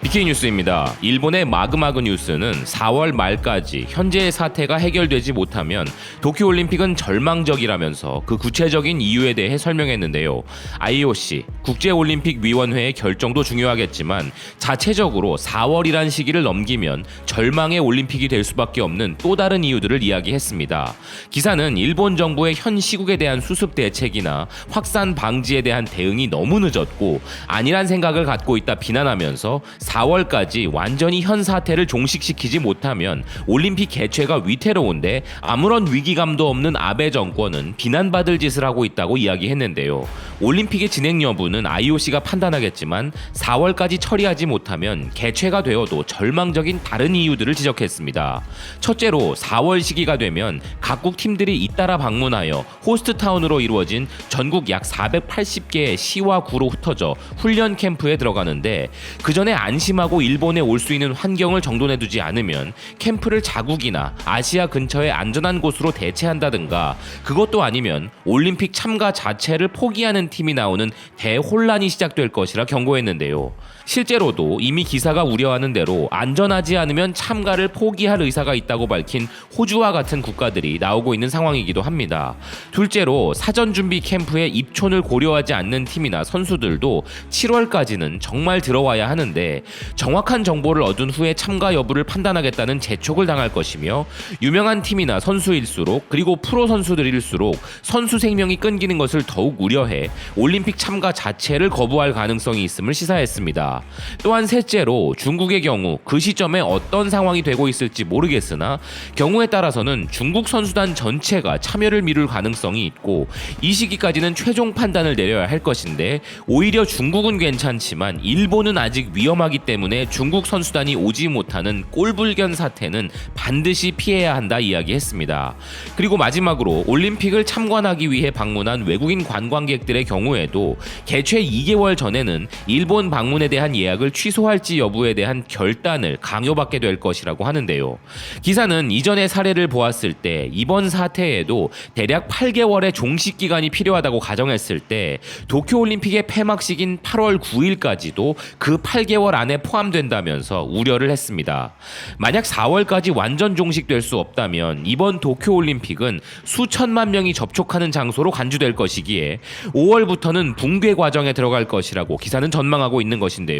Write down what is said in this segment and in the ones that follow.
BK 뉴스입니다. 일본의 마그마그 뉴스는 4월 말까지 현재의 사태가 해결되지 못하면 도쿄올림픽은 절망적이라면서 그 구체적인 이유에 대해 설명했는데요. IOC, 국제올림픽위원회의 결정도 중요하겠지만 자체적으로 4월이란 시기를 넘기면 절망의 올림픽이 될 수밖에 없는 또 다른 이유들을 이야기했습니다. 기사는 일본 정부의 현 시국에 대한 수습 대책이나 확산 방지에 대한 대응이 너무 늦었고 아니란 생각을 갖고 있다 비난하면서 4월까지 완전히 현 사태를 종식시키지 못하면 올림픽 개최가 위태로운데 아무런 위기감도 없는 아베 정권은 비난받을 짓을 하고 있다고 이야기했는데요. 올림픽의 진행 여부는 IOC가 판단하겠지만 4월까지 처리하지 못하면 개최가 되어도 절망적인 다른 이유들을 지적했습니다. 첫째로 4월 시기가 되면 각국 팀들이 잇따라 방문하여 호스트타운으로 이루어진 전국 약 480개의 시와 구로 흩어져 훈련 캠프에 들어가는데 그 전에 안심하고 일본에 올 수 있는 환경을 정돈해두지 않으면 캠프를 자국이나 아시아 근처의 안전한 곳으로 대체한다든가 그것도 아니면 올림픽 참가 자체를 포기하는 팀이 나오는 대혼란이 시작될 것이라 경고했는데요. 실제로도 이미 기사가 우려하는 대로 안전하지 않으면 참가를 포기할 의사가 있다고 밝힌 호주와 같은 국가들이 나오고 있는 상황이기도 합니다. 둘째로 사전 준비 캠프에 입촌을 고려하지 않는 팀이나 선수들도 7월까지는 정말 들어와야 하는데 정확한 정보를 얻은 후에 참가 여부를 판단하겠다는 재촉을 당할 것이며 유명한 팀이나 선수일수록 그리고 프로 선수들일수록 선수 생명이 끊기는 것을 더욱 우려해 올림픽 참가 자체를 거부할 가능성이 있음을 시사했습니다. 또한 셋째로 중국의 경우 그 시점에 어떤 상황이 되고 있을지 모르겠으나 경우에 따라서는 중국 선수단 전체가 참여를 미룰 가능성이 있고 이 시기까지는 최종 판단을 내려야 할 것인데 오히려 중국은 괜찮지만 일본은 아직 위험하기 때문에 중국 선수단이 오지 못하는 꼴불견 사태는 반드시 피해야 한다 이야기했습니다. 그리고 마지막으로 올림픽을 참관하기 위해 방문한 외국인 관광객들의 경우에도 개최 2개월 전에는 일본 방문에 대한 예약을 취소할지 여부에 대한 결단을 강요받게 될 것이라고 하는데요. 기사는 이전의 사례를 보았을 때 이번 사태에도 대략 8개월의 종식 기간이 필요하다고 가정했을 때 도쿄올림픽의 폐막식인 8월 9일까지도 그 8개월 안에 포함된다면서 우려를 했습니다. 만약 4월까지 완전 종식될 수 없다면 이번 도쿄올림픽은 수천만 명이 접촉하는 장소로 간주될 것이기에 5월부터는 붕괴 과정에 들어갈 것이라고 기사는 전망하고 있는 것인데요.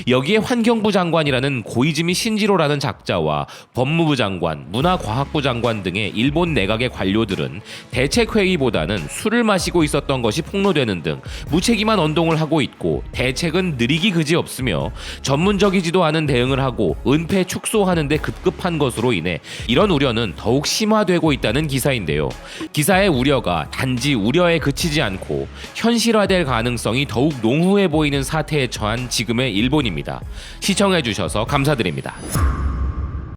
여기에 환경부 장관이라는 고이즈미 신지로라는 작자와 법무부 장관, 문화과학부 장관 등의 일본 내각의 관료들은 대책회의보다는 술을 마시고 있었던 것이 폭로되는 등 무책임한 언동을 하고 있고 대책은 느리기 그지없으며 전문적이지도 않은 대응을 하고 은폐 축소하는 데 급급한 것으로 인해 이런 우려는 더욱 심화되고 있다는 기사인데요. 기사의 우려가 단지 우려에 그치지 않고 현실화될 가능성이 더욱 농후해 보이는 사태에 처한 지금의 일본입니다. 시청해주셔서 감사드립니다.